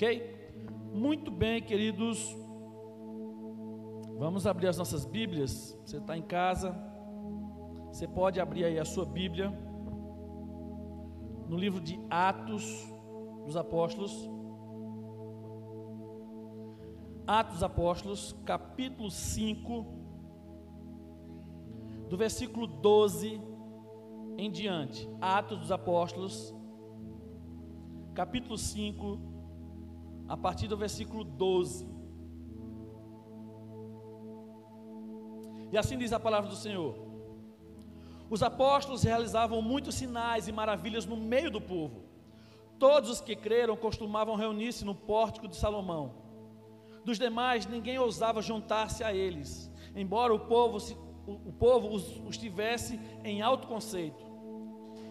Ok? Muito bem, queridos. Vamos abrir as nossas Bíblias. Você está em casa, você pode abrir aí a sua Bíblia no livro de Atos dos Apóstolos. Atos dos Apóstolos, capítulo 5, do versículo 12 em diante. Atos dos Apóstolos, capítulo 5, a partir do versículo 12. E assim diz a palavra do Senhor: os apóstolos realizavam muitos sinais e maravilhas no meio do povo. Todos os que creram costumavam reunir-se no pórtico de Salomão. Dos demais, ninguém ousava juntar-se a eles, embora o povo os tivesse em alto conceito.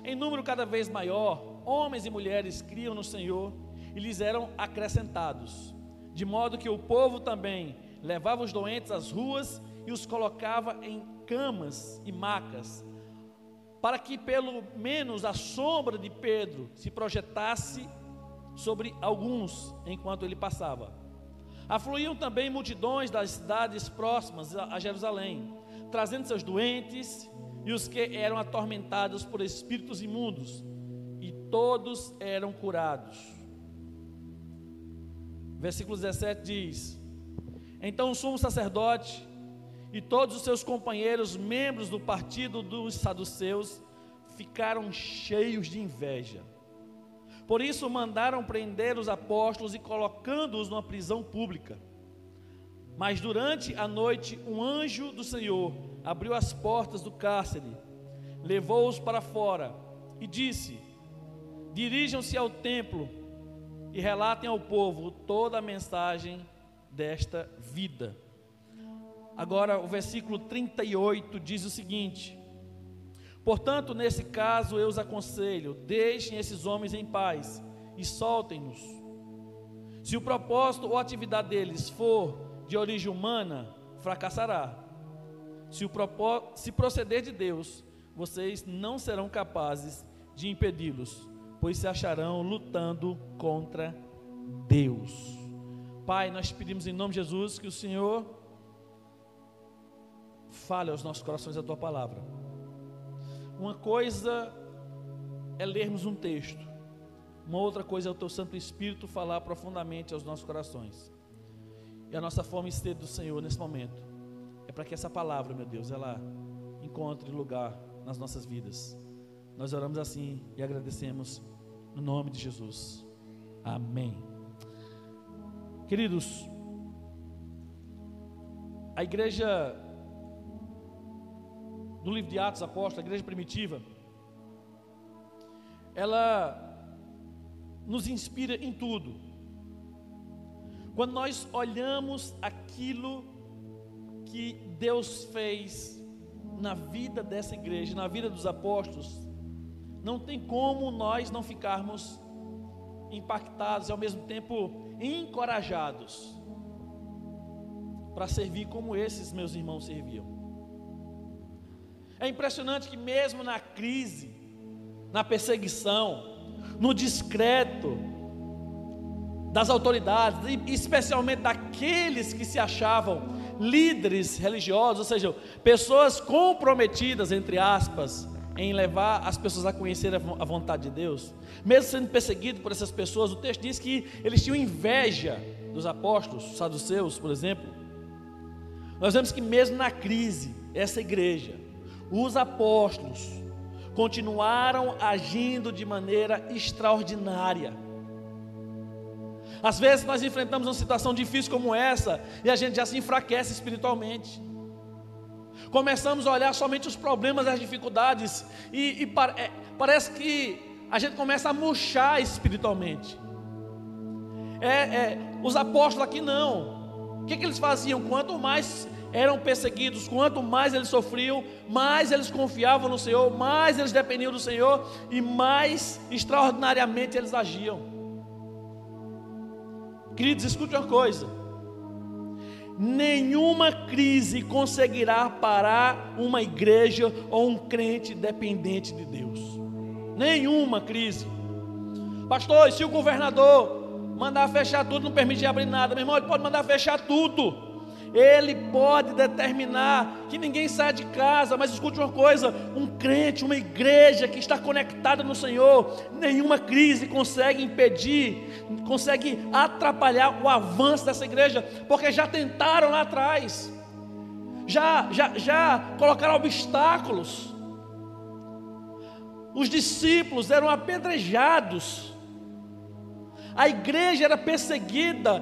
Em número cada vez maior, homens e mulheres criam no Senhor e lhes eram acrescentados, de modo que o povo também levava os doentes às ruas e os colocava em camas e macas, para que pelo menos a sombra de Pedro se projetasse sobre alguns enquanto ele passava. Afluíam também multidões das cidades próximas a Jerusalém, trazendo seus doentes e os que eram atormentados por espíritos imundos, e todos eram curados. Versículo 17 diz: então o sumo sacerdote e todos os seus companheiros, membros do partido dos saduceus, ficaram cheios de inveja. Por isso mandaram prender os apóstolos e colocando-os numa prisão pública. Mas durante a noite um anjo do Senhor abriu as portas do cárcere, levou-os para fora e disse: dirijam-se ao templo e relatem ao povo toda a mensagem desta vida. Agora o versículo 38 diz o seguinte: portanto, nesse caso eu os aconselho, deixem esses homens em paz e soltem-nos. Se o propósito ou atividade deles for de origem humana, fracassará. Se proceder de Deus, vocês não serão capazes de impedi-los, pois se acharão lutando contra Deus. Pai, nós pedimos em nome de Jesus que o Senhor fale aos nossos corações a Tua palavra. Uma coisa é lermos um texto, uma outra coisa é o Teu Santo Espírito falar profundamente aos nossos corações. E a nossa fome e sede do Senhor nesse momento é para que essa palavra, meu Deus, ela encontre lugar nas nossas vidas. Nós oramos assim e agradecemos no nome de Jesus. Amém. Queridos, a igreja do livro de Atos Apóstolos, a igreja primitiva, ela nos inspira em tudo. Quando nós olhamos aquilo que Deus fez na vida dessa igreja, na vida dos apóstolos, não tem como nós não ficarmos impactados e ao mesmo tempo encorajados para servir como esses meus irmãos serviam. É impressionante que mesmo na crise, na perseguição, no descrédito das autoridades, e especialmente daqueles que se achavam líderes religiosos, ou seja, pessoas comprometidas, entre aspas, em levar as pessoas a conhecer a vontade de Deus, mesmo sendo perseguido por essas pessoas, o texto diz que eles tinham inveja dos apóstolos, os saduceus, por exemplo. Nós vemos que mesmo na crise, essa igreja, os apóstolos continuaram agindo de maneira extraordinária. Às vezes nós enfrentamos uma situação difícil como essa e a gente já se enfraquece espiritualmente. Começamos a olhar somente os problemas, as dificuldades e parece que a gente começa a murchar espiritualmente. Os apóstolos aqui não. O que eles faziam? Quanto mais eram perseguidos, quanto mais eles sofriam, mais eles confiavam no Senhor, mais eles dependiam do Senhor e mais extraordinariamente eles agiam. Queridos, escute uma coisa: nenhuma crise conseguirá parar uma igreja ou um crente dependente de Deus. Nenhuma crise. Pastor, e se o governador mandar fechar tudo, não permitir abrir nada, meu irmão, Ele pode mandar fechar tudo. Ele pode determinar que ninguém saia de casa. Mas escute uma coisa, um crente, uma igreja que está conectada no Senhor, nenhuma crise consegue impedir, consegue atrapalhar o avanço dessa igreja, porque já tentaram lá atrás, já colocaram obstáculos. Os discípulos eram apedrejados, a igreja era perseguida,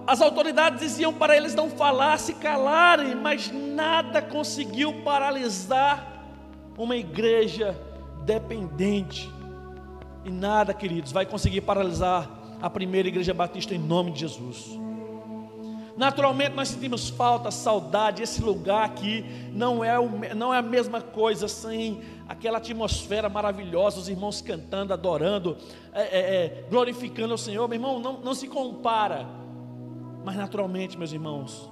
as autoridades diziam para eles não falar, se calarem, mas nada conseguiu paralisar uma igreja dependente. E nada, queridos, vai conseguir paralisar a primeira igreja batista em nome de Jesus. Naturalmente nós sentimos falta, saudade. Esse lugar aqui não é a mesma coisa sem aquela atmosfera maravilhosa, os irmãos cantando, adorando, glorificando ao Senhor. Meu irmão, não se compara. Mas naturalmente, meus irmãos,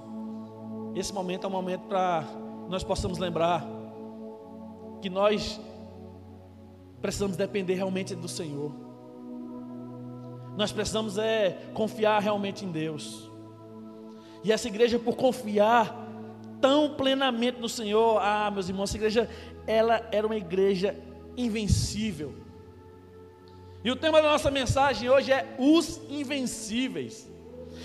esse momento é um momento para nós possamos lembrar que nós precisamos depender realmente do Senhor. Nós precisamos confiar realmente em Deus. E essa igreja, por confiar tão plenamente no Senhor, meus irmãos, essa igreja, ela era uma igreja invencível. E o tema da nossa mensagem hoje é os invencíveis.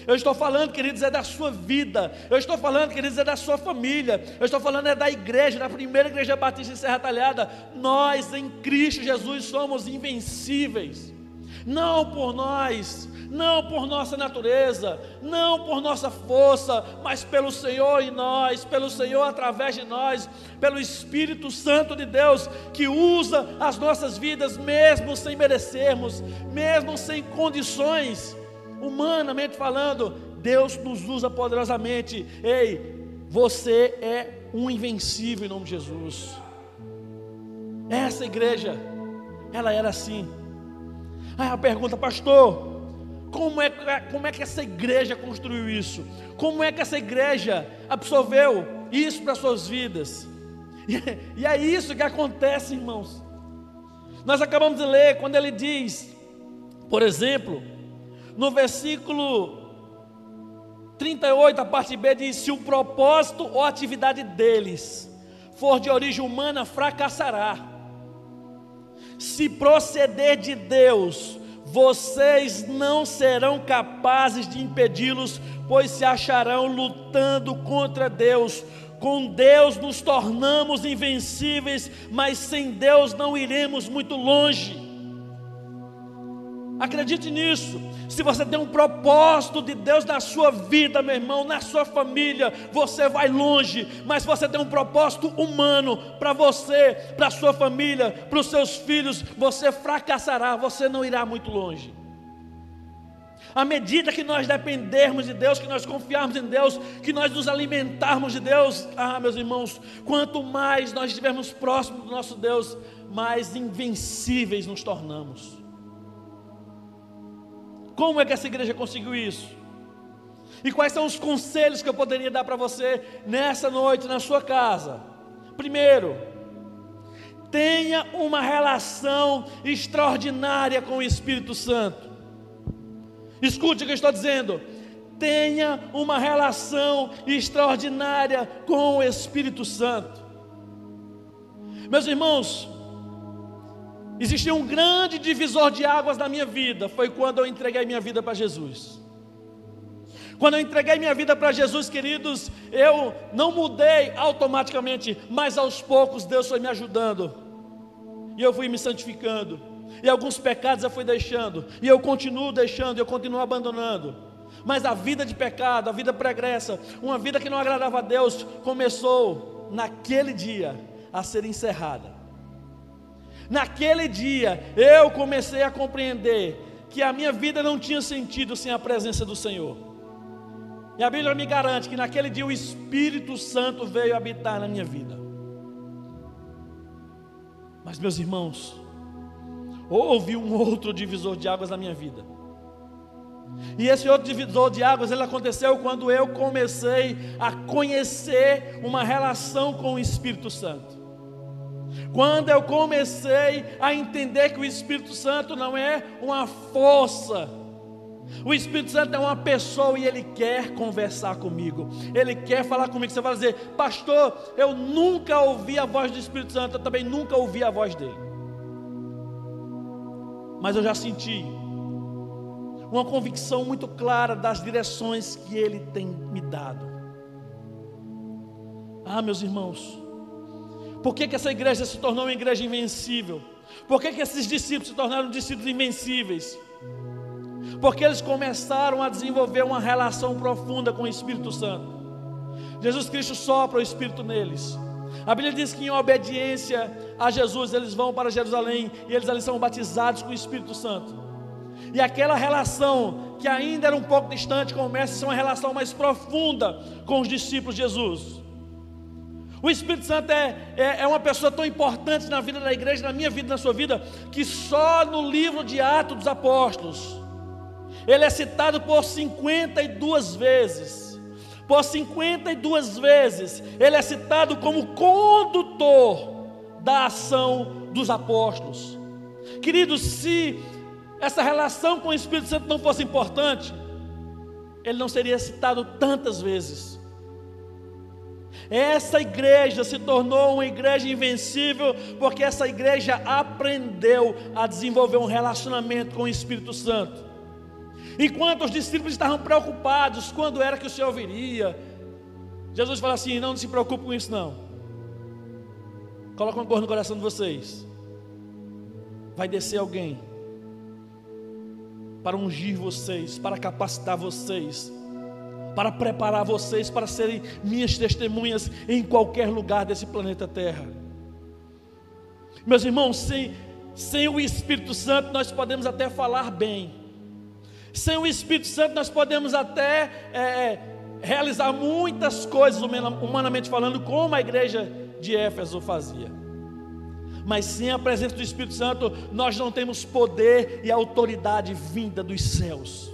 Eu estou falando, queridos, é da sua vida. Eu estou falando, queridos, é da sua família. Eu estou falando é da igreja, da primeira igreja batista em Serra Talhada. Nós em Cristo Jesus somos invencíveis. Não por nós, não por nossa natureza, não por nossa força, mas pelo Senhor em nós, pelo Senhor através de nós, pelo Espírito Santo de Deus, que usa as nossas vidas mesmo sem merecermos, mesmo sem condições. Humanamente falando, Deus nos usa poderosamente. Ei, você é um invencível em nome de Jesus. Essa igreja, ela era assim. Aí a pergunta, pastor, como é que essa igreja construiu isso? Como é que essa igreja absorveu isso para as suas vidas? E é isso que acontece, irmãos. Nós acabamos de ler quando ele diz, por exemplo, no versículo 38, a parte B diz: se o propósito ou atividade deles for de origem humana, fracassará. Se proceder de Deus, vocês não serão capazes de impedi-los, pois se acharão lutando contra Deus. Com Deus nos tornamos invencíveis, mas sem Deus não iremos muito longe. Acredite nisso. Se você tem um propósito de Deus na sua vida, meu irmão, na sua família, você vai longe. Mas se você tem um propósito humano para você, para a sua família, para os seus filhos, você fracassará, você não irá muito longe. À medida que nós dependermos de Deus, que nós confiarmos em Deus, que nós nos alimentarmos de Deus, meus irmãos, quanto mais nós estivermos próximos do nosso Deus, mais invencíveis nos tornamos. Como é que essa igreja conseguiu isso? E quais são os conselhos que eu poderia dar para você nessa noite, na sua casa? Primeiro, tenha uma relação extraordinária com o Espírito Santo. Escute o que eu estou dizendo. Tenha uma relação extraordinária com o Espírito Santo. Meus irmãos, existia um grande divisor de águas na minha vida. Foi quando eu entreguei minha vida para Jesus. Quando eu entreguei minha vida para Jesus, queridos, eu não mudei automaticamente, mas aos poucos Deus foi me ajudando. E eu fui me santificando. E alguns pecados eu fui deixando. E eu continuo deixando, eu continuo abandonando. Mas a vida de pecado, a vida pregressa, uma vida que não agradava a Deus, começou naquele dia a ser encerrada. Naquele dia, eu comecei a compreender que a minha vida não tinha sentido sem a presença do Senhor. E a Bíblia me garante que naquele dia o Espírito Santo veio habitar na minha vida. Mas, meus irmãos, houve um outro divisor de águas na minha vida. E esse outro divisor de águas, ele aconteceu quando eu comecei a conhecer uma relação com o Espírito Santo. Quando eu comecei a entender que o Espírito Santo não é uma força, O Espírito Santo é uma pessoa e Ele quer conversar comigo. Ele quer falar comigo. Você vai dizer: pastor, eu nunca ouvi a voz do Espírito Santo. Eu também nunca ouvi a voz dele, mas eu já senti uma convicção muito clara das direções que Ele tem me dado. Meus irmãos, por que essa igreja se tornou uma igreja invencível? Por que esses discípulos se tornaram discípulos invencíveis? Porque eles começaram a desenvolver uma relação profunda com o Espírito Santo. Jesus Cristo sopra o Espírito neles. A Bíblia diz que em obediência a Jesus, eles vão para Jerusalém e eles ali são batizados com o Espírito Santo. E aquela relação que ainda era um pouco distante começa a ser uma relação mais profunda com os discípulos de Jesus. O Espírito Santo é uma pessoa tão importante na vida da igreja, na minha vida, na sua vida, que só no livro de Atos dos Apóstolos ele é citado por 52 vezes. Por 52 vezes ele é citado como condutor da ação dos apóstolos. Queridos, se essa relação com o Espírito Santo não fosse importante, ele não seria citado tantas vezes. Essa igreja se tornou uma igreja invencível porque essa igreja aprendeu a desenvolver um relacionamento com o Espírito Santo. Enquanto os discípulos estavam preocupados quando era que o Senhor viria, Jesus fala assim: não se preocupe com isso não. Coloca uma coisa no coração de vocês: vai descer alguém para ungir vocês, para capacitar vocês, para preparar vocês para serem minhas testemunhas em qualquer lugar desse planeta Terra. Meus irmãos, sem o Espírito Santo nós podemos até falar bem. Sem o Espírito Santo nós podemos até realizar muitas coisas, humanamente falando, como a igreja de Éfeso fazia. Mas sem a presença do Espírito Santo nós não temos poder e autoridade vinda dos céus.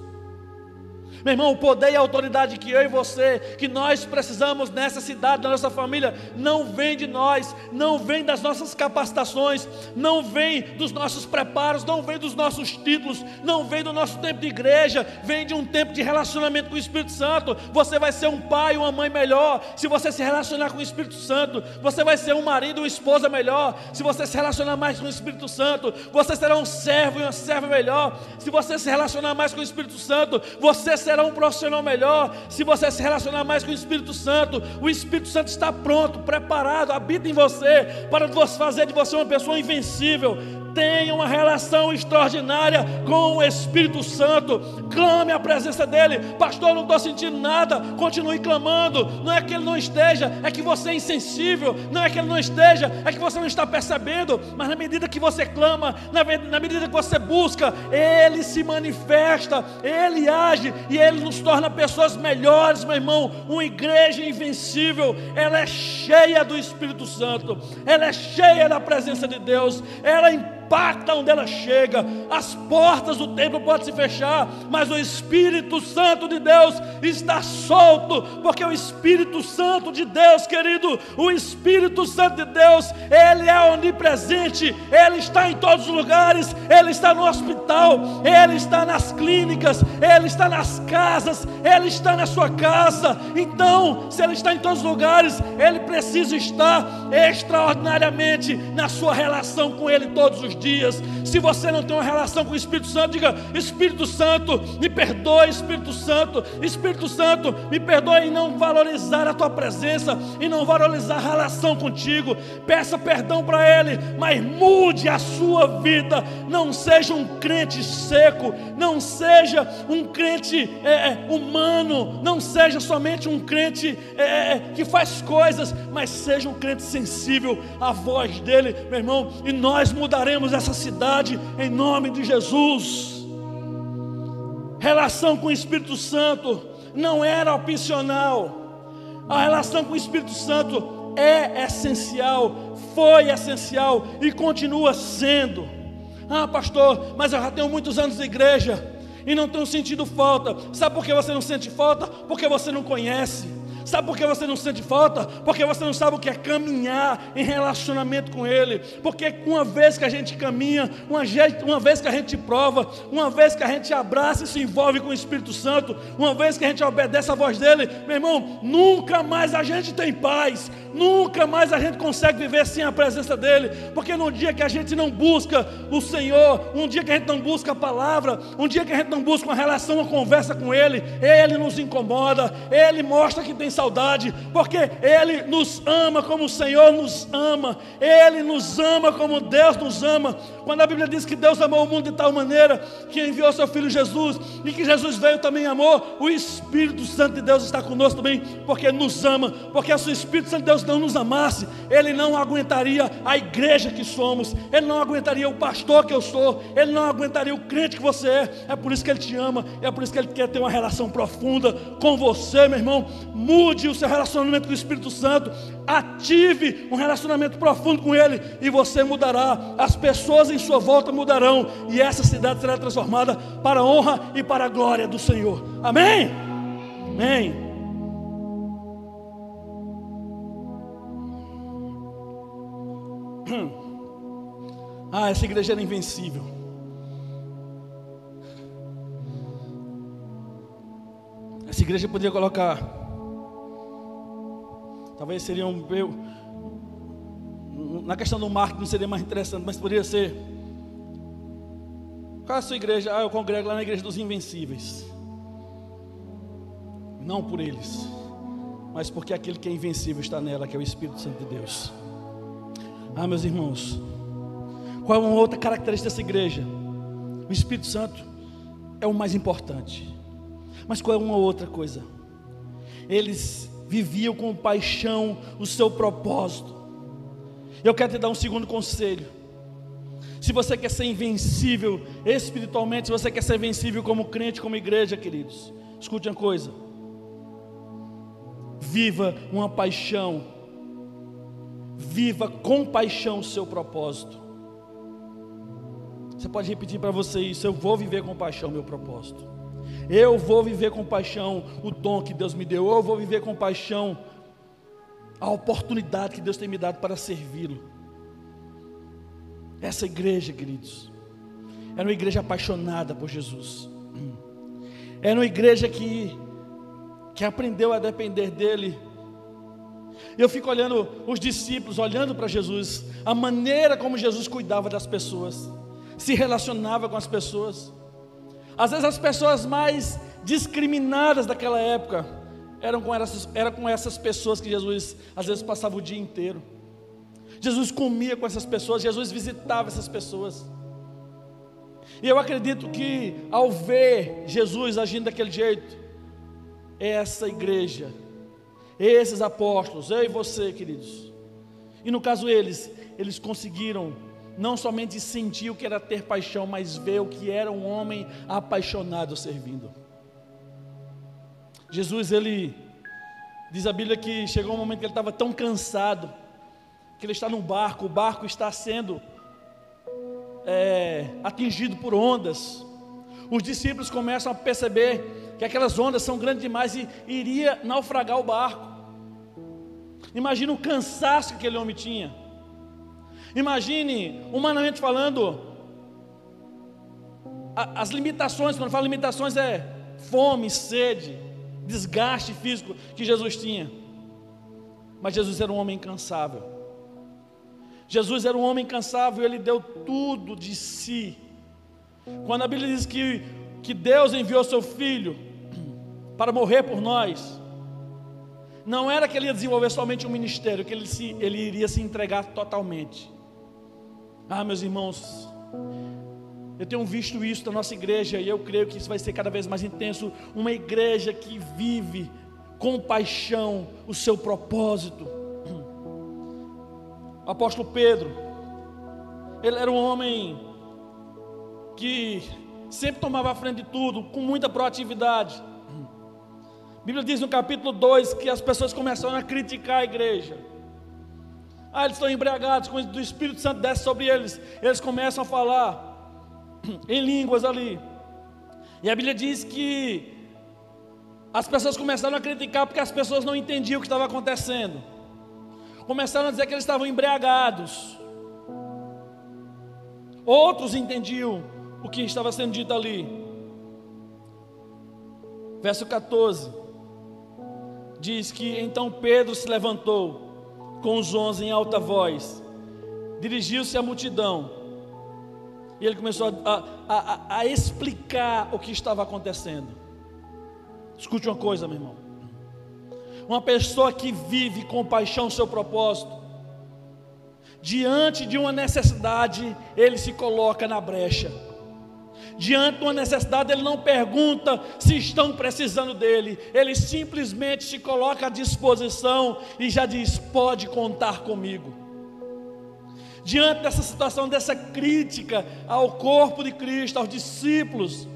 Meu irmão, o poder e a autoridade que eu e você, que nós precisamos nessa cidade, na nossa família, não vem de nós, não vem das nossas capacitações, não vem dos nossos preparos, não vem dos nossos títulos, não vem do nosso tempo de igreja, vem de um tempo de relacionamento com o Espírito Santo. Você vai ser um pai, uma mãe melhor se você se relacionar com o Espírito Santo. Você vai ser um marido, uma esposa melhor se você se relacionar mais com o Espírito Santo. Você será um servo e uma serva melhor se você se relacionar mais com o Espírito Santo. Você será um profissional melhor se você se relacionar mais com o Espírito Santo. O Espírito Santo está pronto, preparado, habita em você para fazer de você uma pessoa invencível. Tenha uma relação extraordinária com o Espírito Santo. Clame a presença dele. Pastor, eu não estou sentindo nada. Continue clamando. Não é que ele não esteja, é que você é insensível. Não é que ele não esteja, é que você não está percebendo. Mas na medida que você clama, na medida que você busca, ele se manifesta, ele age e ele nos torna pessoas melhores, meu irmão. Uma igreja invencível, ela é cheia do Espírito Santo, ela é cheia da presença de Deus, ela impacta onde ela chega. As portas do templo podem se fechar, mas o Espírito Santo de Deus está solto, porque o Espírito Santo de Deus, querido, o Espírito Santo de Deus, ele é onipresente, ele está em todos os lugares, ele está no hospital, ele está nas clínicas, ele está nas casas, ele está na sua casa. Então, se ele está em todos os lugares, ele precisa estar extraordinariamente na sua relação com ele todos os dias. Se você não tem uma relação com o Espírito Santo, diga: Espírito Santo, me perdoe. Espírito Santo, me perdoe em não valorizar a tua presença, em não valorizar a relação contigo. Peça perdão para ele, mas mude a sua vida. Não seja um crente seco, não seja um crente humano, não seja somente um crente que faz coisas, mas seja um crente sensível à voz dele, meu irmão, e nós mudaremos essa cidade em nome de Jesus. Relação com o Espírito Santo não era opcional. A relação com o Espírito Santo é essencial, foi essencial e continua sendo. Pastor, mas eu já tenho muitos anos de igreja e não tenho sentido falta. Sabe por que você não sente falta? Porque você não conhece. Sabe por que você não sente falta? Porque você não sabe o que é caminhar em relacionamento com Ele. Porque uma vez que a gente caminha, uma vez que a gente prova, uma vez que a gente abraça e se envolve com o Espírito Santo, uma vez que a gente obedece a voz dEle, meu irmão, nunca mais a gente tem paz, nunca mais a gente consegue viver sem a presença dEle. Porque no dia que a gente não busca o Senhor, um dia que a gente não busca a palavra, um dia que a gente não busca uma relação, uma conversa com Ele, Ele nos incomoda, Ele mostra que tem saudade, porque Ele nos ama como o Senhor nos ama, Ele nos ama como Deus nos ama. Quando a Bíblia diz que Deus amou o mundo de tal maneira que enviou seu Filho Jesus, e que Jesus veio também amou, o Espírito Santo de Deus está conosco também, porque nos ama. Porque se o Espírito Santo de Deus não nos amasse, Ele não aguentaria a igreja que somos, Ele não aguentaria o pastor que eu sou, Ele não aguentaria o crente que você é. É por isso que Ele te ama, é por isso que Ele quer ter uma relação profunda com você, meu irmão. Mude o seu relacionamento com o Espírito Santo, ative um relacionamento profundo com Ele, e você mudará, as pessoas em sua volta mudarão, e essa cidade será transformada para a honra e para a glória do Senhor. Amém? Amém. Essa igreja era invencível. Essa igreja poderia colocar, talvez seria na questão do marketing não seria mais interessante, mas poderia ser: qual é a sua igreja? Eu congrego lá na igreja dos invencíveis. Não por eles, mas porque aquele que é invencível está nela, que é o Espírito Santo de Deus. Meus irmãos, qual é uma outra característica dessa igreja? O Espírito Santo é o mais importante. Mas qual é uma outra coisa? Eles viviam com paixão o seu propósito. Eu quero te dar um segundo conselho. Se você quer ser invencível espiritualmente, se você quer ser invencível como crente, como igreja, queridos, escute uma coisa: viva uma paixão, viva com paixão o seu propósito. Você pode repetir para você isso: eu vou viver com paixão o meu propósito, eu vou viver com paixão o dom que Deus me deu, eu vou viver com paixão a oportunidade que Deus tem me dado para servi-lo. Essa igreja, queridos, era uma igreja apaixonada por Jesus, era uma igreja que aprendeu a depender dEle. Eu fico olhando os discípulos, olhando para Jesus, a maneira como Jesus cuidava das pessoas, se relacionava com as pessoas. Às vezes as pessoas mais discriminadas daquela época eram com essas pessoas que Jesus às vezes passava o dia inteiro. Jesus comia com essas pessoas, Jesus visitava essas pessoas. E eu acredito que ao ver Jesus agindo daquele jeito, essa igreja, esses apóstolos, eu e você, queridos, e no caso eles conseguiram não somente sentir o que era ter paixão, mas ver o que era um homem apaixonado servindo. Jesus, diz a Bíblia que chegou um momento que ele estava tão cansado, que ele está num barco, o barco está sendo atingido por ondas. Os discípulos começam a perceber que aquelas ondas são grandes demais e iria naufragar o barco. Imagina o cansaço que aquele homem tinha. Imagine, humanamente falando, as limitações. Quando eu falo limitações, é fome, sede, desgaste físico que Jesus tinha. Mas Jesus era um homem incansável. Jesus era um homem incansável, ele deu tudo de si. Quando a Bíblia diz que Deus enviou seu Filho para morrer por nós, não era que ele ia desenvolver somente um ministério, que ele iria se entregar totalmente. Meus irmãos, eu tenho visto isso na nossa igreja, e eu creio que isso vai ser cada vez mais intenso. Uma igreja que vive com paixão o seu propósito. O apóstolo Pedro, ele era um homem que sempre tomava a frente de tudo, com muita proatividade. A Bíblia diz no capítulo 2 que as pessoas começaram a criticar a igreja. Eles estão embriagados, quando o Espírito Santo desce sobre eles, eles começam a falar em línguas ali. E a Bíblia diz que As pessoas começaram a criticar porque as pessoas não entendiam o que estava acontecendo. Começaram a dizer que eles estavam embriagados. Outros entendiam o que estava sendo dito ali. Verso 14 diz que então Pedro se levantou com os 11 em alta voz, dirigiu-se à multidão e ele começou a explicar o que estava acontecendo. Escute uma coisa, meu irmão. Uma pessoa que vive com paixão o seu propósito, diante de uma necessidade, ele se coloca na brecha. Diante de uma necessidade, ele não pergunta se estão precisando dele, ele simplesmente se coloca à disposição e já diz: pode contar comigo. Diante dessa situação, dessa crítica ao corpo de Cristo, aos discípulos,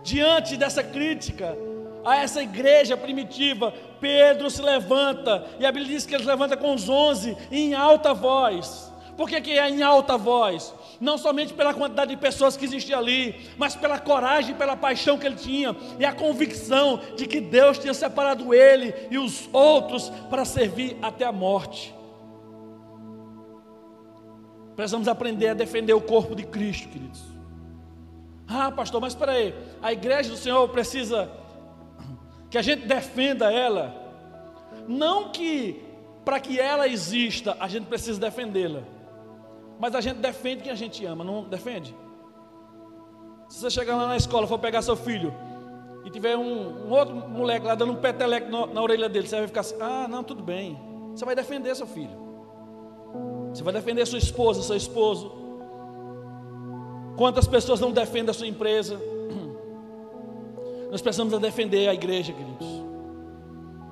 diante dessa crítica a essa igreja primitiva, Pedro se levanta, e a Bíblia diz que ele se levanta com os 11 em alta voz. Por que é em alta voz? Não somente pela quantidade de pessoas que existia ali, mas pela coragem, pela paixão que ele tinha, e a convicção de que Deus tinha separado ele e os outros para servir até a morte. Precisamos aprender a defender o corpo de Cristo, queridos. Ah, pastor, mas espera aí, a igreja do Senhor precisa que a gente defenda ela. Não que para que ela exista a gente precisa defendê-la, mas a gente defende quem a gente ama, não defende? Se você chegar lá na escola, for pegar seu filho e tiver um outro moleque lá dando um peteleco na orelha dele, você vai ficar assim: ah, não, tudo bem. Você vai defender seu filho, você vai defender sua esposa, seu esposo. Quantas pessoas não defendem a sua empresa? Nós precisamos defender a igreja, queridos.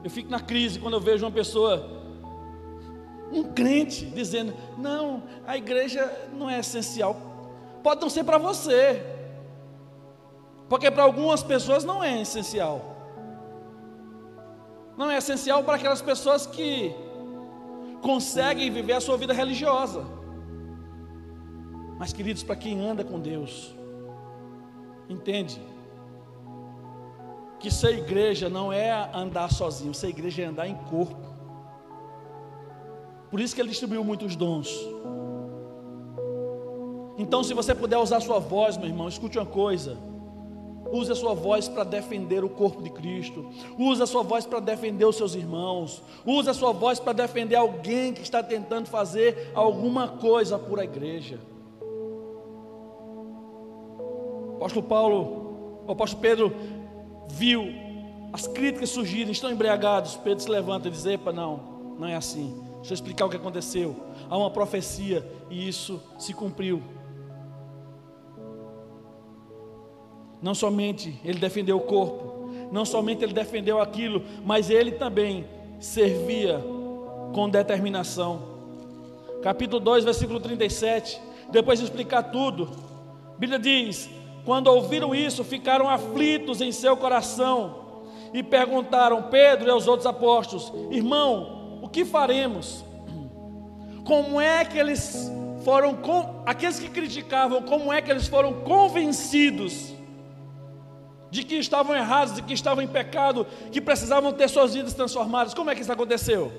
Eu fico na crise quando eu vejo uma pessoa, um crente, dizendo: não, a igreja não é essencial. Pode não ser para você, porque para algumas pessoas não é essencial. Não é essencial para aquelas pessoas que conseguem viver a sua vida religiosa. Mas, queridos, para quem anda com Deus, entende que ser igreja não é andar sozinho, ser igreja é andar em corpo. Por isso que ele distribuiu muitos dons. Então, se você puder usar a sua voz, meu irmão, escute uma coisa: use a sua voz para defender o corpo de Cristo, use a sua voz para defender os seus irmãos, use a sua voz para defender alguém que está tentando fazer alguma coisa por a igreja. O apóstolo Pedro viu as críticas surgirem, estão embriagados. Pedro se levanta e diz: epa, não é assim. Deixa eu explicar o que aconteceu. Há uma profecia e isso se cumpriu. Não somente ele defendeu o corpo, não somente ele defendeu aquilo, mas ele também servia com determinação. Capítulo 2, versículo 37. Depois de explicar tudo, a Bíblia diz: quando ouviram isso, ficaram aflitos em seu coração e perguntaram Pedro e aos outros apóstolos: irmão, o que faremos? Como é que eles foram, aqueles que criticavam, como é que eles foram convencidos de que estavam errados, de que estavam em pecado, que precisavam ter suas vidas transformadas? Como é que isso aconteceu?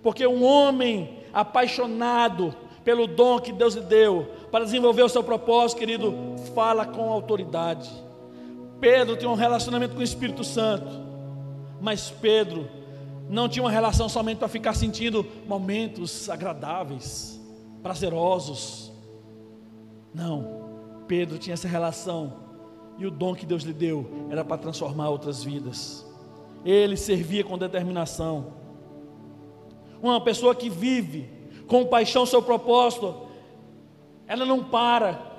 Porque um homem apaixonado pelo dom que Deus lhe deu para desenvolver o seu propósito, querido, fala com autoridade. Pedro tinha um relacionamento com o Espírito Santo, mas Pedro não tinha uma relação somente para ficar sentindo momentos agradáveis, prazerosos. Não, Pedro tinha essa relação, e o dom que Deus lhe deu era para transformar outras vidas. Ele servia com determinação. Uma pessoa que vive com paixão o seu propósito, ela não para.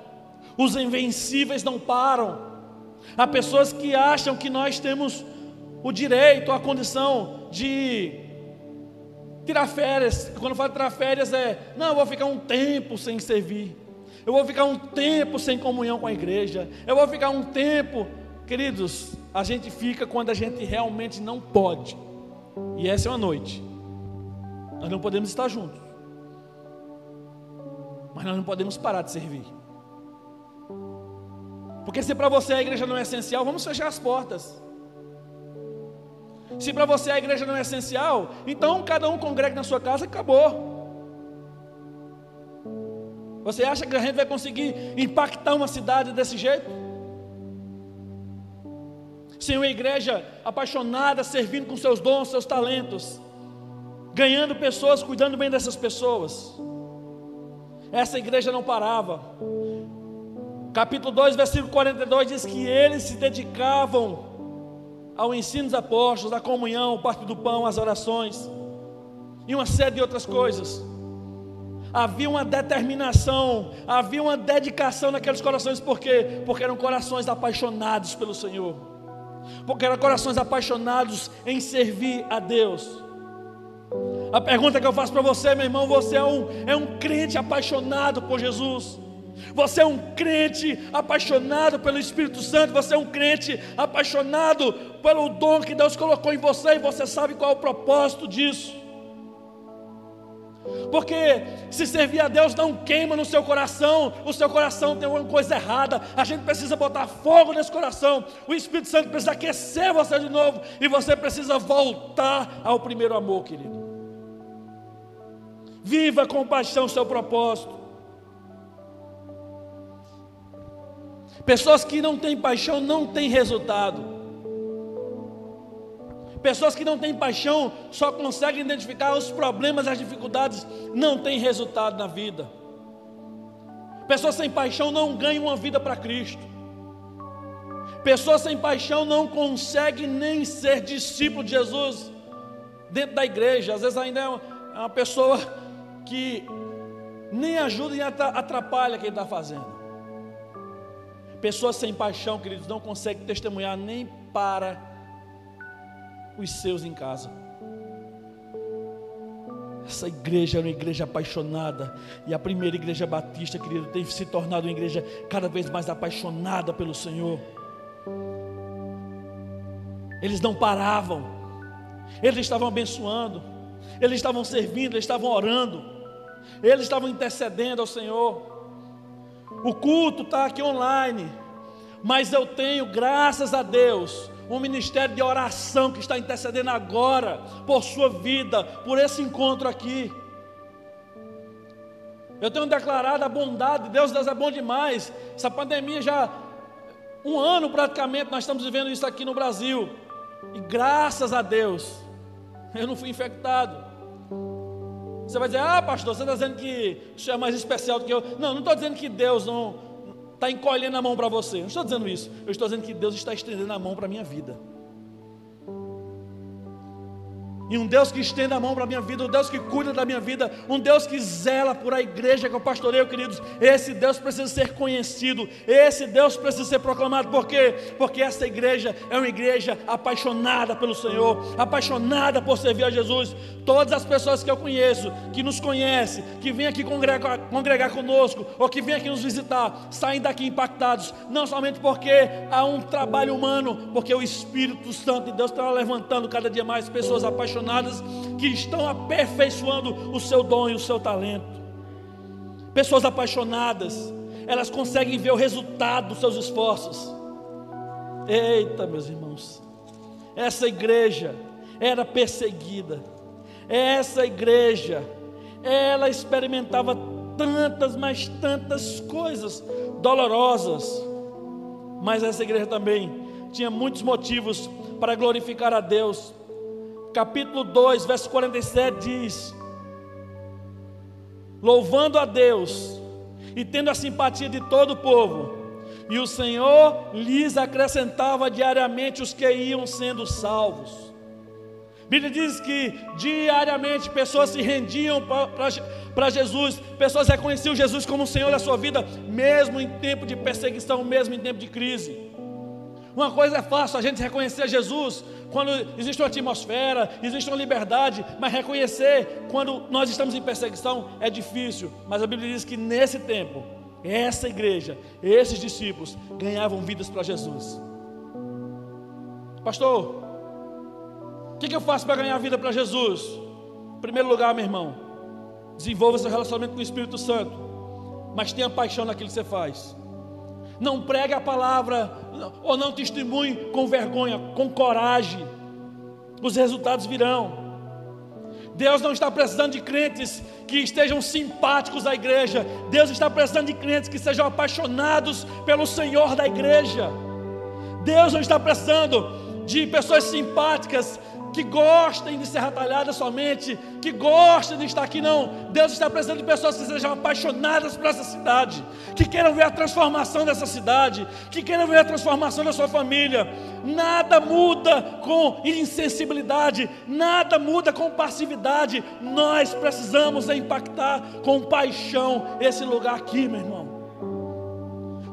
Os invencíveis não param. Há pessoas que acham que nós temos o direito, a condição de tirar férias. Quando eu falo tirar férias não, eu vou ficar um tempo sem servir, eu vou ficar um tempo sem comunhão com a igreja, eu vou ficar um tempo. Queridos, a gente fica quando a gente realmente não pode, e essa é uma noite. Nós não podemos estar juntos, mas nós não podemos parar de servir. Porque se para você a igreja não é essencial, vamos fechar as portas. Se para você a igreja não é essencial, então cada um congregue na sua casa e acabou. Você acha que a gente vai conseguir impactar uma cidade desse jeito? Sem uma igreja apaixonada, servindo com seus dons, seus talentos, ganhando pessoas, cuidando bem dessas pessoas. Essa igreja não parava. Capítulo 2, versículo 42 diz que eles se dedicavam ao ensino dos apóstolos, à comunhão, ao parto do pão, às orações e uma série de outras coisas. Havia uma determinação, havia uma dedicação naqueles corações. Por quê? Porque eram corações apaixonados pelo Senhor, porque eram corações apaixonados em servir a Deus. A pergunta que eu faço para você, meu irmão: você é um crente apaixonado por Jesus? Você é um crente apaixonado pelo Espírito Santo? Você é um crente apaixonado pelo dom que Deus colocou em você, e você sabe qual é o propósito disso? Porque se servir a Deus não queima no seu coração, o seu coração tem alguma coisa errada. A gente precisa botar fogo nesse coração. O Espírito Santo precisa aquecer você de novo, e você precisa voltar ao primeiro amor, querido. Viva com paixão o seu propósito. Pessoas que não têm paixão não têm resultado. Pessoas que não têm paixão só conseguem identificar os problemas, as dificuldades, não têm resultado na vida. Pessoas sem paixão não ganham uma vida para Cristo. Pessoas sem paixão não conseguem nem ser discípulo de Jesus dentro da igreja. Às vezes ainda é uma pessoa que nem ajuda e atrapalha quem está fazendo. Pessoas sem paixão, queridos, não conseguem testemunhar nem para os seus em casa. Essa igreja era uma igreja apaixonada, e a primeira igreja batista, querido, tem se tornado uma igreja cada vez mais apaixonada pelo Senhor. Eles não paravam, eles estavam abençoando, eles estavam servindo, eles estavam orando, eles estavam intercedendo ao Senhor. O culto está aqui online, mas eu tenho, graças a Deus, um ministério de oração que está intercedendo agora por sua vida, por esse encontro aqui. Eu tenho declarado a bondade de Deus. Deus é bom demais. Essa pandemia já, 1 ano praticamente, nós estamos vivendo isso aqui no Brasil, e graças a Deus, eu não fui infectado. Você vai dizer: ah, pastor, você está dizendo que isso é mais especial do que eu. Não estou dizendo que Deus não está encolhendo a mão para você, não estou dizendo isso. Eu estou dizendo que Deus está estendendo a mão para a minha vida. E um Deus que estende a mão para a minha vida, um Deus que cuida da minha vida, um Deus que zela por a igreja que eu pastoreio, queridos. Esse Deus precisa ser conhecido, esse Deus precisa ser proclamado. Por quê? Porque essa igreja é uma igreja apaixonada pelo Senhor, apaixonada por servir a Jesus. Todas as pessoas que eu conheço, que nos conhecem, que vêm aqui congregar conosco, ou que vêm aqui nos visitar, saem daqui impactados, não somente porque há um trabalho humano, porque o Espírito Santo de Deus está levantando cada dia mais pessoas apaixonadas, que estão aperfeiçoando o seu dom e o seu talento. Pessoas apaixonadas, elas conseguem ver o resultado dos seus esforços. Eita, meus irmãos, essa igreja era perseguida, essa igreja, ela experimentava tantas, mas tantas coisas dolorosas, mas essa igreja também tinha muitos motivos para glorificar a Deus. Capítulo 2, verso 47 diz: louvando a Deus e tendo a simpatia de todo o povo, e o Senhor lhes acrescentava diariamente os que iam sendo salvos. A Bíblia diz que diariamente pessoas se rendiam para Jesus, pessoas reconheciam Jesus como o Senhor da sua vida, mesmo em tempo de perseguição, mesmo em tempo de crise. Uma coisa é fácil, a gente reconhecer Jesus quando existe uma atmosfera, existe uma liberdade, mas reconhecer quando nós estamos em perseguição é difícil. Mas a Bíblia diz que nesse tempo, essa igreja, esses discípulos ganhavam vidas para Jesus. Pastor, o que eu faço para ganhar vida para Jesus? Em primeiro lugar, meu irmão, desenvolva seu relacionamento com o Espírito Santo, mas tenha paixão naquilo que você faz. Não pregue a palavra, ou não testemunhe com vergonha, com coragem. os resultados virão. Deus não está precisando de crentes que estejam simpáticos à igreja. Deus está precisando de crentes que sejam apaixonados pelo Senhor da igreja. Deus não está precisando de pessoas simpáticas que gostem de ser atalhadas somente, que gostem de estar aqui, não. Deus está precisando de pessoas que sejam apaixonadas por essa cidade, que queiram ver a transformação dessa cidade, que queiram ver a transformação da sua família. Nada muda com insensibilidade, nada muda com passividade. Nós precisamos impactar com paixão esse lugar aqui, meu irmão.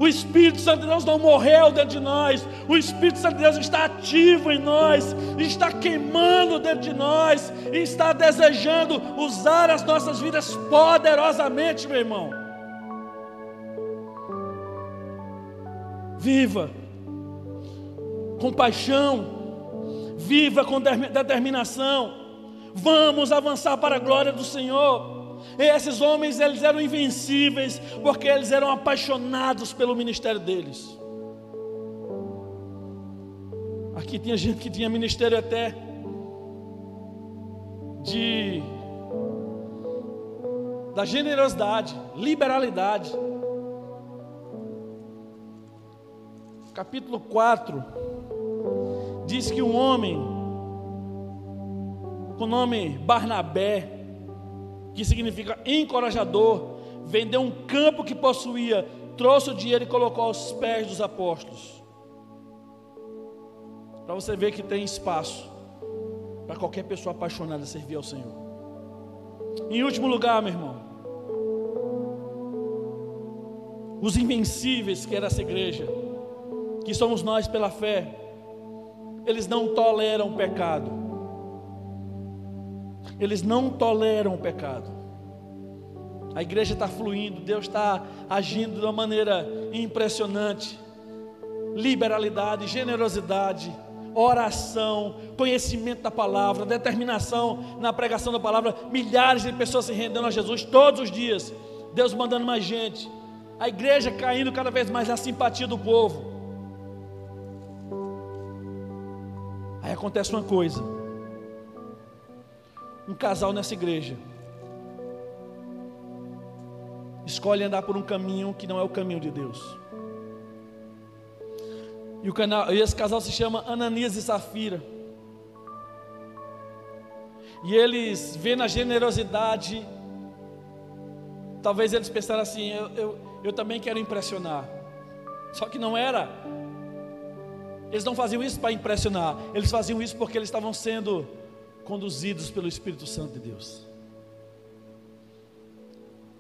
O Espírito Santo de Deus não morreu dentro de nós. O Espírito Santo de Deus está ativo em nós, está queimando dentro de nós, e está desejando usar as nossas vidas poderosamente, meu irmão. Viva com paixão, viva com determinação. Vamos avançar para a glória do Senhor. E esses homens, eles eram invencíveis, porque eles eram apaixonados pelo ministério deles. Aqui tinha gente que tinha ministério até da generosidade, liberalidade. Capítulo 4 diz que um homem com o nome Barnabé, que significa encorajador, vendeu um campo que possuía, trouxe o dinheiro e colocou aos pés dos apóstolos. Para você ver que tem espaço para qualquer pessoa apaixonada a servir ao Senhor. Em último lugar, meu irmão, os invencíveis que era essa igreja, que somos nós pela fé, eles não toleram o pecado. Eles não toleram o pecado. A igreja está fluindo, Deus está agindo de uma maneira impressionante. Liberalidade, generosidade, oração, conhecimento da palavra, determinação na pregação da palavra. Milhares de pessoas se rendendo a Jesus todos os dias. Deus mandando mais gente. A igreja caindo cada vez mais na simpatia do povo. Aí acontece uma coisa. Um casal nessa igreja escolhe andar por um caminho que não é o caminho de Deus. E esse casal se chama Ananias e Safira. E eles vendo a generosidade, talvez eles pensaram assim: eu também quero impressionar. Só que não era. Eles não faziam isso para impressionar. Eles faziam isso porque eles estavam sendo conduzidos pelo Espírito Santo de Deus.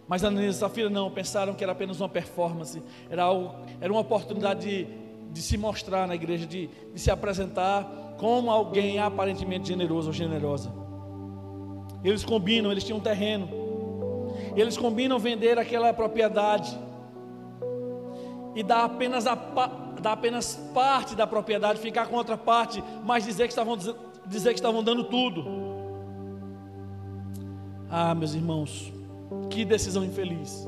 Mas Ananias e Safira não, pensaram que era apenas uma performance, era uma oportunidade de se mostrar na igreja, de se apresentar como alguém aparentemente generoso ou generosa. Eles combinam, eles tinham um terreno, eles combinam vender aquela propriedade e dar apenas parte da propriedade, ficar com outra parte, mas dizer que estavam dando tudo. Ah, meus irmãos, que decisão infeliz.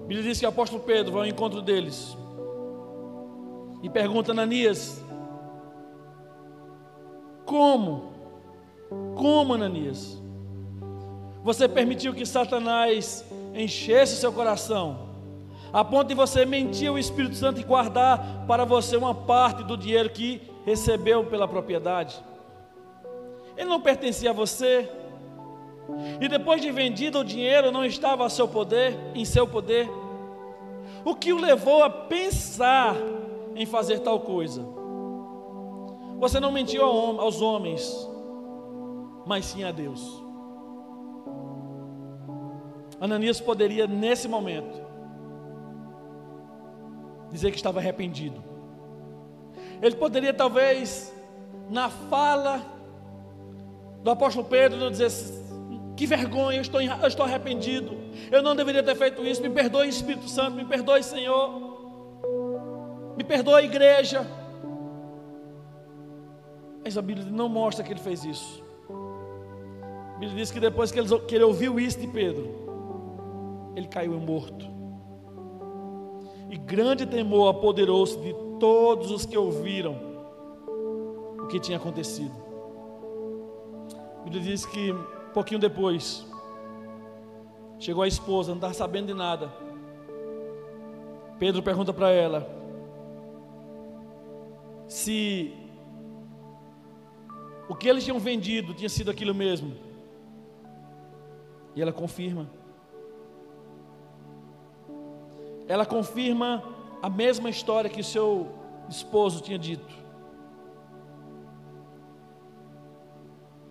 A Bíblia diz que o apóstolo Pedro vai ao encontro deles e pergunta: Ananias, como Ananias, você permitiu que Satanás enchesse seu coração, a ponto de você mentir ao Espírito Santo e guardar para você uma parte do dinheiro que recebeu pela propriedade? Ele não pertencia a você, e depois de vendido o dinheiro não estava em seu poder. O que o levou a pensar em fazer tal coisa? Você não mentiu aos homens, mas sim a Deus. Ananias poderia nesse momento dizer que estava arrependido. Ele poderia talvez na fala do apóstolo Pedro dizer: que vergonha, eu estou arrependido, eu não deveria ter feito isso, me perdoe Espírito Santo, me perdoe Senhor, me perdoe igreja. Mas a Bíblia não mostra que ele fez isso. A Bíblia diz que depois que ele ouviu isso de Pedro, ele caiu morto, e grande temor apoderou-se de todos os que ouviram o que tinha acontecido. A Bíblia diz que pouquinho depois chegou a esposa, não estava sabendo de nada. Pedro pergunta para ela se o que eles tinham vendido tinha sido aquilo mesmo. E ela confirma. Ela confirma a mesma história que seu esposo tinha dito.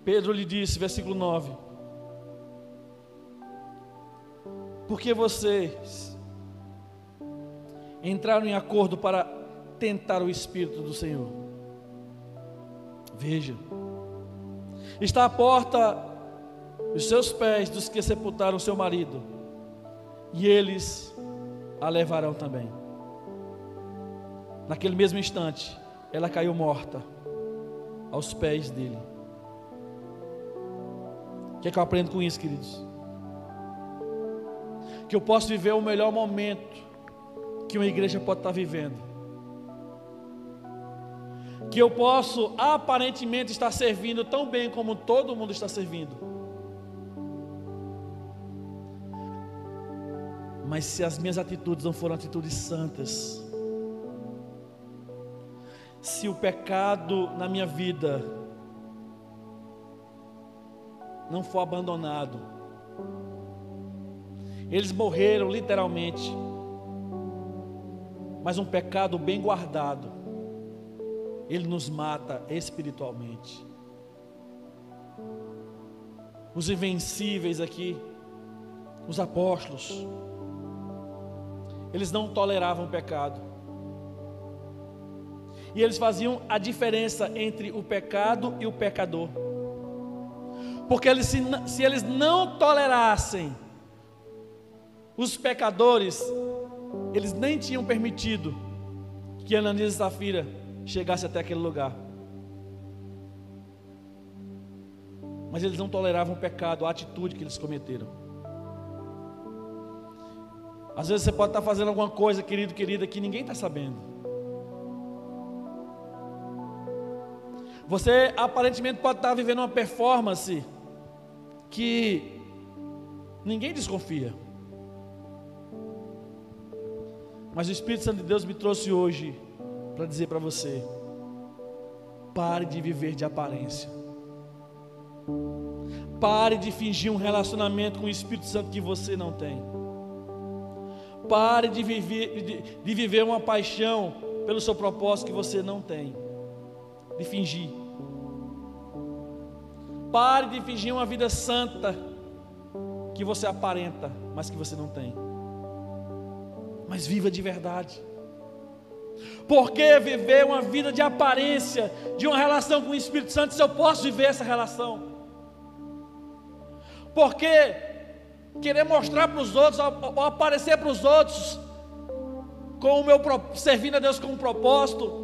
Pedro lhe disse, versículo 9: porque vocês entraram em acordo para tentar o Espírito do Senhor. Veja, está à porta os seus pés dos que sepultaram seu marido, e eles a levarão também. Naquele mesmo instante, ela caiu morta aos pés dele. O que é que eu aprendo com isso, queridos? Que eu posso viver o melhor momento que uma igreja pode estar vivendo, que eu posso aparentemente estar servindo tão bem como todo mundo está servindo, mas se as minhas atitudes não foram atitudes santas, se o pecado na minha vida não for abandonado, eles morreram literalmente, mas um pecado bem guardado, ele nos mata espiritualmente. Os invencíveis aqui, os apóstolos, eles não toleravam o pecado, e eles faziam a diferença entre o pecado e o pecador, porque se eles não tolerassem os pecadores, eles nem tinham permitido que Ananias e Safira chegasse até aquele lugar. Mas eles não toleravam o pecado, a atitude que eles cometeram. Às vezes você pode estar fazendo alguma coisa, querido, querida, que ninguém está sabendo. Você aparentemente pode estar vivendo uma performance que ninguém desconfia. Mas o Espírito Santo de Deus me trouxe hoje para dizer para você: pare de viver de aparência. Pare de fingir um relacionamento com o Espírito Santo que você não tem. Pare de viver uma paixão pelo seu propósito que você não tem. De fingir. Pare de fingir uma vida santa que você aparenta, mas que você não tem. Mas viva de verdade. Por que viver uma vida de aparência, de uma relação com o Espírito Santo, se eu posso viver essa relação? Por que querer mostrar para os outros, ou aparecer para os outros, com o meu servindo a Deus com um propósito,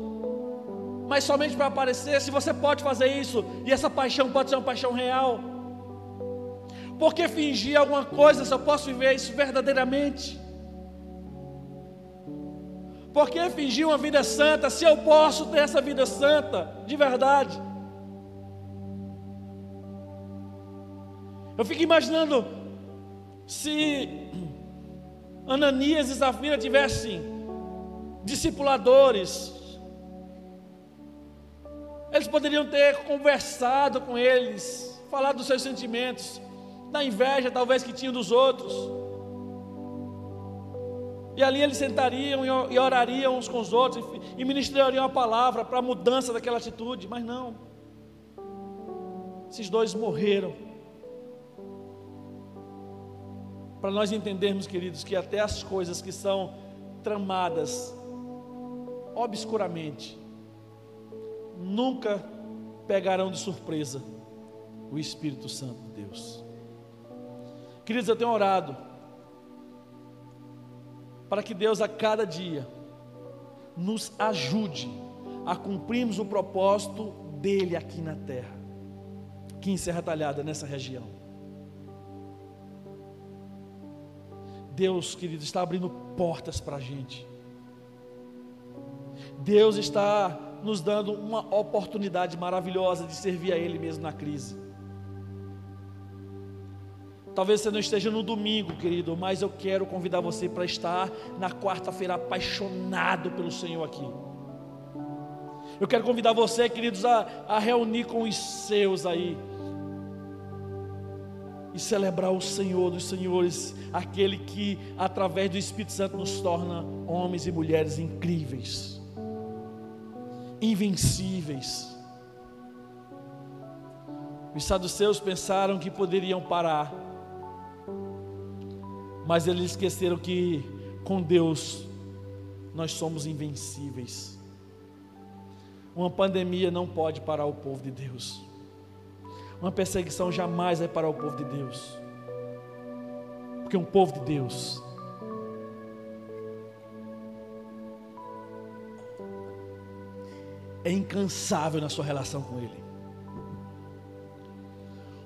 mas somente para aparecer? Se você pode fazer isso, e essa paixão pode ser uma paixão real, por que fingir alguma coisa se eu posso viver isso verdadeiramente? Por que fingir uma vida santa se eu posso ter essa vida santa de verdade? Eu fico imaginando se Ananias e Safira tivessem discipuladores, eles poderiam ter conversado com eles, falado dos seus sentimentos, da inveja talvez que tinham dos outros. E ali eles sentariam e orariam uns com os outros e ministrariam a palavra para a mudança daquela atitude. Mas não, esses dois morreram. Para nós entendermos, queridos, que até as coisas que são tramadas obscuramente nunca pegarão de surpresa o Espírito Santo de Deus. Queridos, eu tenho orado para que Deus a cada dia nos ajude a cumprirmos o propósito dele aqui na terra, aqui em Serra Talhada, nessa região. Deus, querido, está abrindo portas para a gente. Deus está nos dando uma oportunidade maravilhosa de servir a Ele mesmo na crise. Talvez você não esteja no domingo, querido, mas eu quero convidar você para estar na quarta-feira apaixonado pelo Senhor aqui. Eu quero convidar você, queridos, a reunir com os seus aí e celebrar o Senhor dos senhores, aquele que através do Espírito Santo nos torna homens e mulheres incríveis, invencíveis. Os saduceus pensaram que poderiam parar, mas eles esqueceram que com Deus nós somos invencíveis. Uma pandemia não pode parar o povo de Deus. Uma perseguição jamais vai parar o povo de Deus. Porque um povo de Deus é incansável na sua relação com Ele.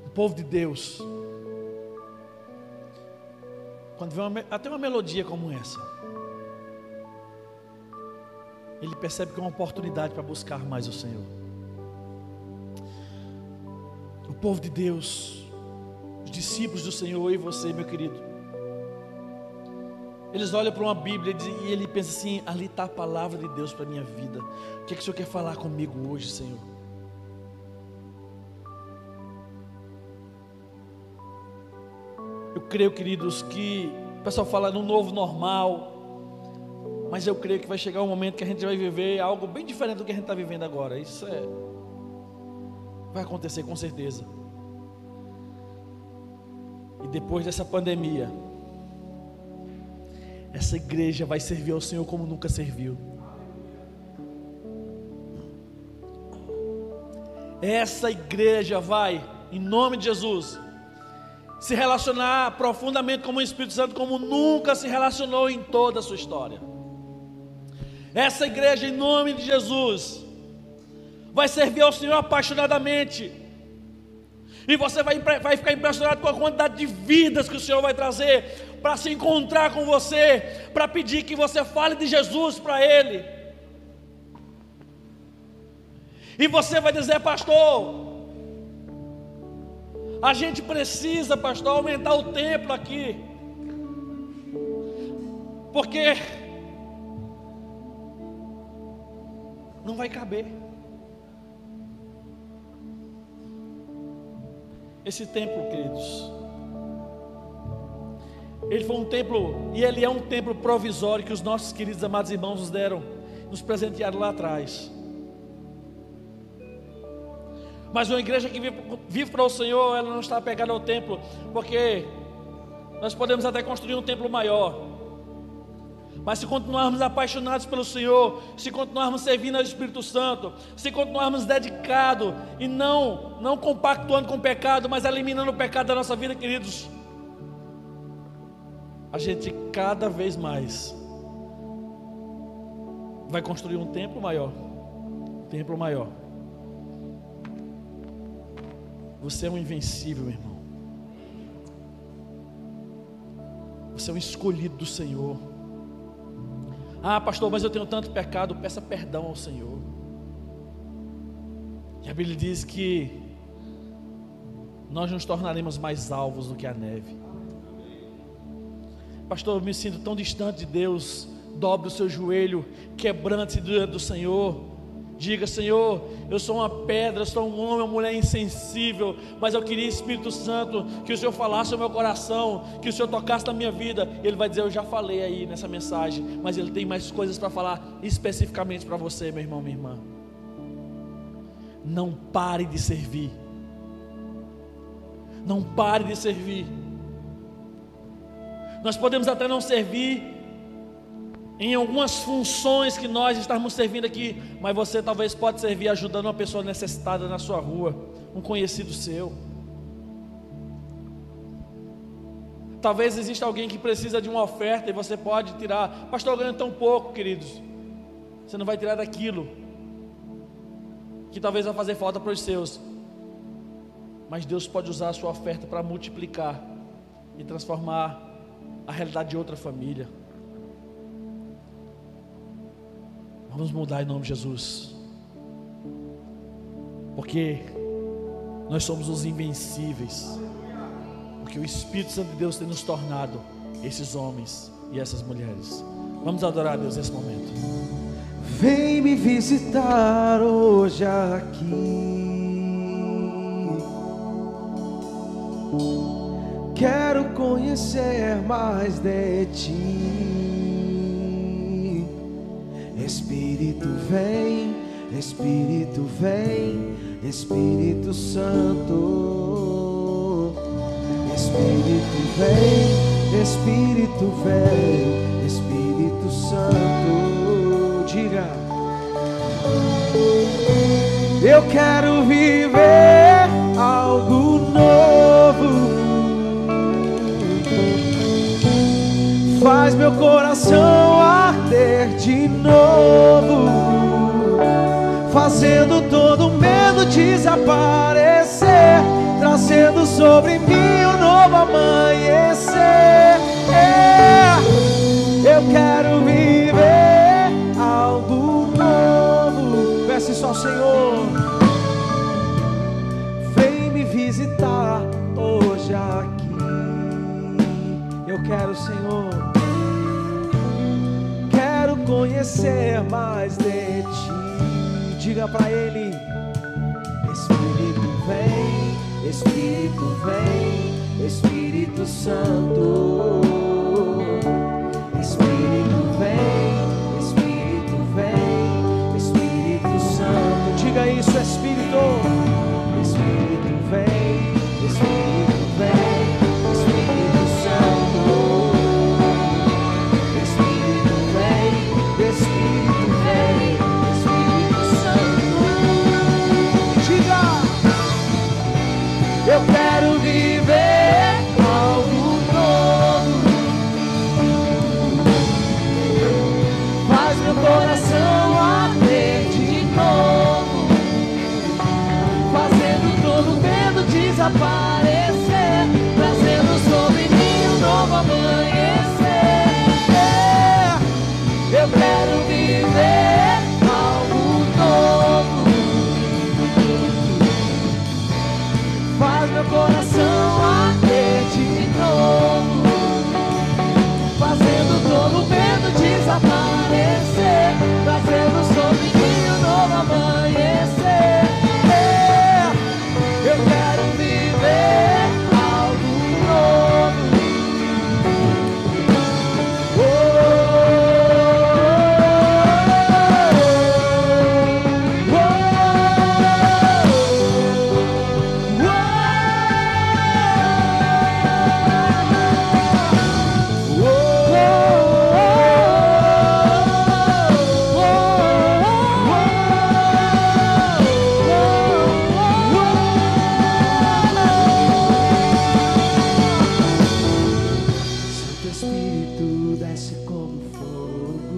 O povo de Deus, quando vê até uma melodia como essa, ele percebe que é uma oportunidade para buscar mais o Senhor. O povo de Deus, os discípulos do Senhor, eu e você, meu querido, eles olham para uma Bíblia e ele pensa assim: ali está a palavra de Deus para a minha vida. O que é que o Senhor quer falar comigo hoje, Senhor? Eu creio, queridos, que o pessoal fala no novo normal, mas eu creio que vai chegar um momento que a gente vai viver algo bem diferente do que a gente está vivendo agora. Isso vai acontecer com certeza. E depois dessa pandemia, essa igreja vai servir ao Senhor como nunca serviu. Essa igreja vai, em nome de Jesus, se relacionar profundamente com o Espírito Santo como nunca se relacionou em toda a sua história. Essa igreja, em nome de Jesus, vai servir ao Senhor apaixonadamente. E você vai ficar impressionado com a quantidade de vidas que o Senhor vai trazer para se encontrar com você, para pedir que você fale de Jesus para Ele. E você vai dizer: pastor, a gente precisa, pastor, aumentar o templo aqui, porque não vai caber. Esse templo, queridos, ele foi um templo, e ele é um templo provisório que os nossos queridos amados irmãos nos deram, nos presentearam lá atrás. Mas uma igreja que vive para o Senhor, ela não está apegada ao templo, porque nós podemos até construir um templo maior, mas se continuarmos apaixonados pelo Senhor, se continuarmos servindo ao Espírito Santo, se continuarmos dedicados e não compactuando com o pecado, mas eliminando o pecado da nossa vida, queridos, a gente cada vez mais vai construir um templo maior. Templo maior. Você é um invencível, irmão. Você é um escolhido do Senhor. Ah, pastor, mas eu tenho tanto pecado. Peça perdão ao Senhor. E a Bíblia diz que nós nos tornaremos mais alvos do que a neve. Pastor, eu me sinto tão distante de Deus. Dobre o seu joelho, quebrante-se diante do Senhor. Diga: Senhor, eu sou uma pedra, eu sou um homem, uma mulher insensível, mas eu queria, Espírito Santo, que o Senhor falasse ao meu coração, que o Senhor tocasse na minha vida. Ele vai dizer: eu já falei aí nessa mensagem, mas Ele tem mais coisas para falar especificamente para você, meu irmão, minha irmã. Não pare de servir. Não pare de servir. Nós podemos até não servir em algumas funções que nós estamos servindo aqui, mas você talvez pode servir ajudando uma pessoa necessitada na sua rua, um conhecido seu. Talvez exista alguém que precisa de uma oferta e você pode tirar. Pastor, eu ganho tão pouco, queridos. Você não vai tirar daquilo que talvez vai fazer falta para os seus, mas Deus pode usar a sua oferta para multiplicar e transformar a realidade de outra família. Vamos mudar em nome de Jesus. porque nós somos os invencíveis, porque o Espírito Santo de Deus tem nos tornado esses homens e essas mulheres. Vamos adorar a Deus nesse momento. Vem me visitar hoje aqui. Quero conhecer mais de ti. Espírito vem, Espírito vem, Espírito Santo. Espírito vem, Espírito vem, Espírito Santo. Diga: eu quero viver algo novo. Faz meu coração arder de novo, fazendo todo medo desaparecer, trazendo sobre mim um novo amanhecer. Eu quero viver algo novo. Peça isso ao Senhor. Vem me visitar hoje aqui. Eu quero, Senhor, quero conhecer mais de ti. Diga pra Ele: Espírito vem, Espírito vem, Espírito Santo. Espírito vem, Espírito vem, Espírito Santo. Diga isso, Espírito. Espírito vem, Espírito vem, Espírito Santo. Espírito vem, Espírito vem, Espírito Santo. Diga: eu quero viver algo novo. Faz meu coração arder de novo, fazendo todo medo desaparecer, trazendo sobre mim um novo amanhecer. Eu quero viver algo novo. Faz meu coração arder de novo, fazendo todo medo desaparecer, trazendo sobre mim um novo amanhecer. Eu quero viver algo novo. Santo Espírito desce como fogo,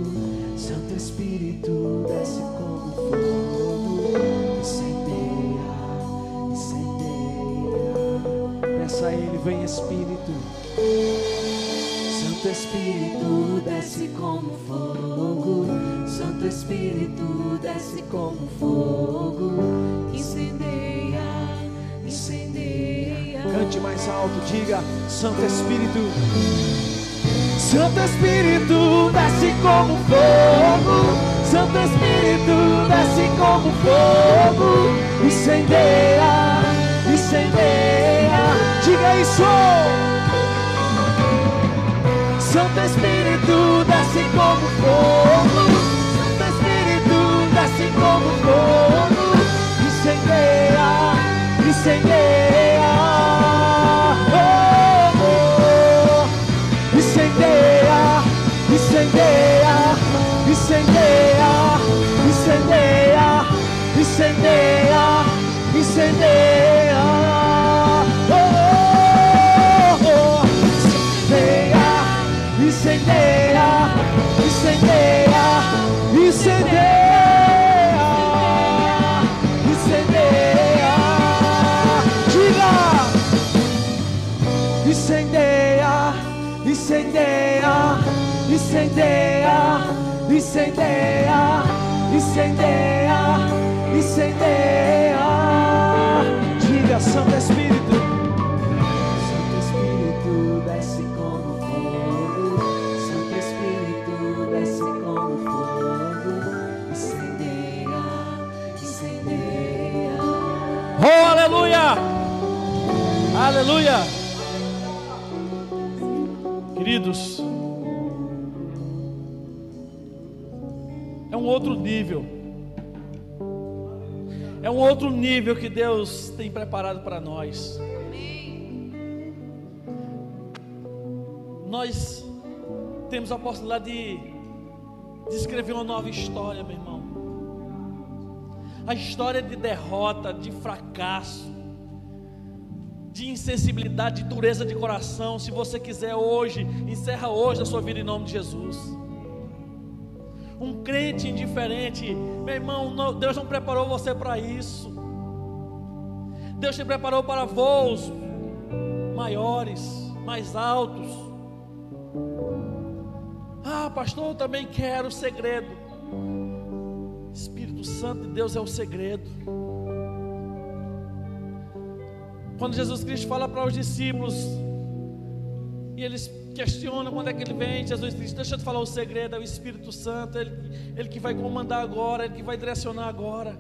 Santo Espírito desce como fogo, incendeia, incendeia. Peça a Ele: vem Espírito. Santo Espírito desce como fogo, Santo Espírito desce como fogo, incendeia, incendeia. Cante mais alto, diga: Santo Espírito. Santo Espírito desce como fogo, Santo Espírito desce como fogo, incendeia, incendeia. Diga isso. Santo Espírito desce como fogo, Santo Espírito desce como fogo, incendeia, incendeia. Incendeia, incendeia, incendeia, incendeia, incendeia, incendeia. Incendeia, incendeia, incendeia, incendeia. Diga: incendeia, incendeia, incendeia, incendeia, incendeia, incendeia. Aleluia, Santo Espírito. Santo Espírito desce como fogo, Santo Espírito desce como fogo, incendeia, incendeia. Oh, aleluia! Aleluia! Queridos, é um outro nível. É um outro nível que Deus tem preparado para nós. Nós temos a oportunidade de escrever uma nova história, meu irmão. A história de derrota, de fracasso, de insensibilidade, de dureza de coração. Se você quiser hoje, encerra hoje a sua vida em nome de Jesus. Um crente indiferente, meu irmão, Deus não preparou você para isso. Deus te preparou para voos maiores, mais altos. Ah, pastor, eu também quero o segredo. Espírito Santo de Deus é o segredo. Quando Jesus Cristo fala para os discípulos e eles questionam quando é que ele vem, Jesus diz: deixa eu te falar o segredo, é o Espírito Santo, ele que vai comandar agora, ele que vai direcionar agora.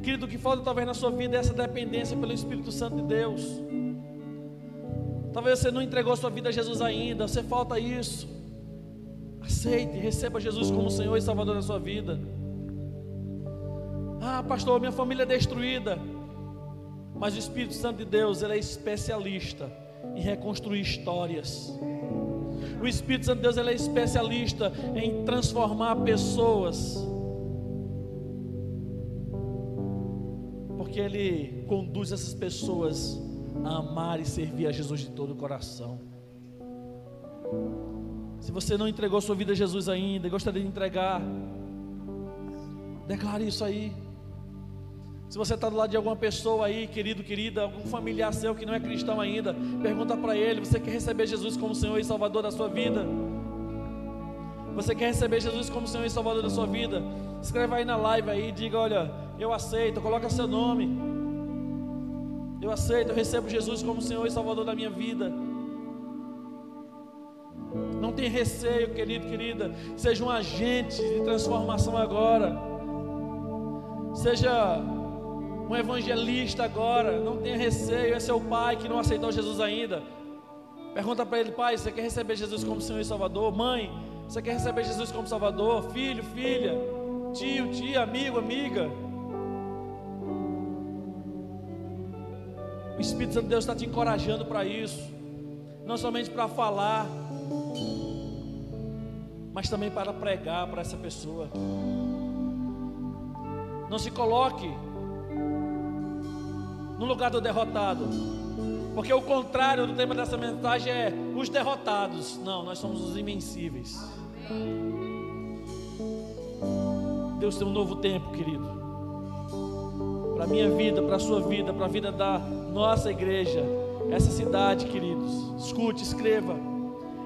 Querido, o que falta talvez na sua vida é essa dependência pelo Espírito Santo de Deus. Talvez você não entregou sua vida a Jesus ainda, você falta isso. Aceite, receba Jesus como Senhor e Salvador da sua vida. Ah, pastor, minha família é destruída. Mas o Espírito Santo de Deus, ele é especialista em reconstruir histórias. O Espírito Santo de Deus, ele é especialista em transformar pessoas, porque ele conduz essas pessoas a amar e servir a Jesus de todo o coração. Se você não entregou sua vida a Jesus ainda e gostaria de entregar, declare isso aí. Se você está do lado de alguma pessoa aí, querido, querida, algum familiar seu que não é cristão ainda, pergunta para ele: você quer receber Jesus como Senhor e Salvador da sua vida? Você quer receber Jesus como Senhor e Salvador da sua vida? Escreva aí na live aí, diga: olha, eu aceito, coloca seu nome. Eu aceito, eu recebo Jesus como Senhor e Salvador da minha vida. Não tem receio, querido, querida. Seja um agente de transformação agora. Seja um evangelista agora. Não tenha receio. Esse é o pai que não aceitou Jesus ainda. Pergunta para ele: pai, você quer receber Jesus como Senhor e Salvador? Mãe, você quer receber Jesus como Salvador? Filho, filha, tio, tia, amigo, amiga. O Espírito Santo de Deus está te encorajando para isso. Não somente para falar, mas também para pregar para essa pessoa. Não se coloque no lugar do derrotado, porque o contrário do tema dessa mensagem é os derrotados. Não, nós somos os invencíveis. Deus tem um novo tempo, querido, para a minha vida, para a sua vida, para a vida da nossa igreja. Essa cidade, queridos, escute, escreva: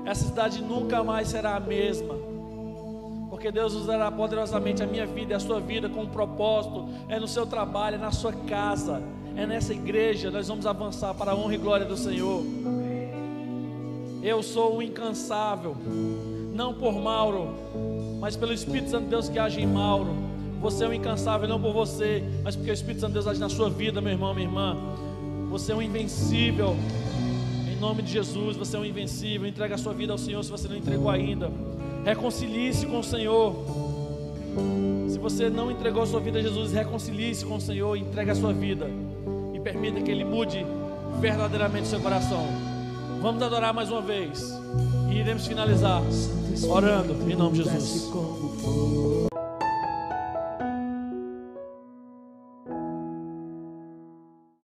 essa cidade nunca mais será a mesma, porque Deus usará poderosamente a minha vida e a sua vida com um propósito. É no seu trabalho, é na sua casa, é nessa igreja. Nós vamos avançar para a honra e glória do Senhor. Eu sou um incansável, não por Mauro, mas pelo Espírito Santo de Deus que age em Mauro. Você é um incansável não por você, mas porque o Espírito Santo de Deus age na sua vida, meu irmão, minha irmã. Você é um invencível, em nome de Jesus. Você é um invencível. Entrega a sua vida ao Senhor se você não entregou ainda. Reconcilie-se com o Senhor. Se você não entregou a sua vida a Jesus, reconcilie-se com o Senhor. Entregue a sua vida e permita que Ele mude verdadeiramente o seu coração. Vamos adorar mais uma vez e iremos finalizar orando em nome de Jesus.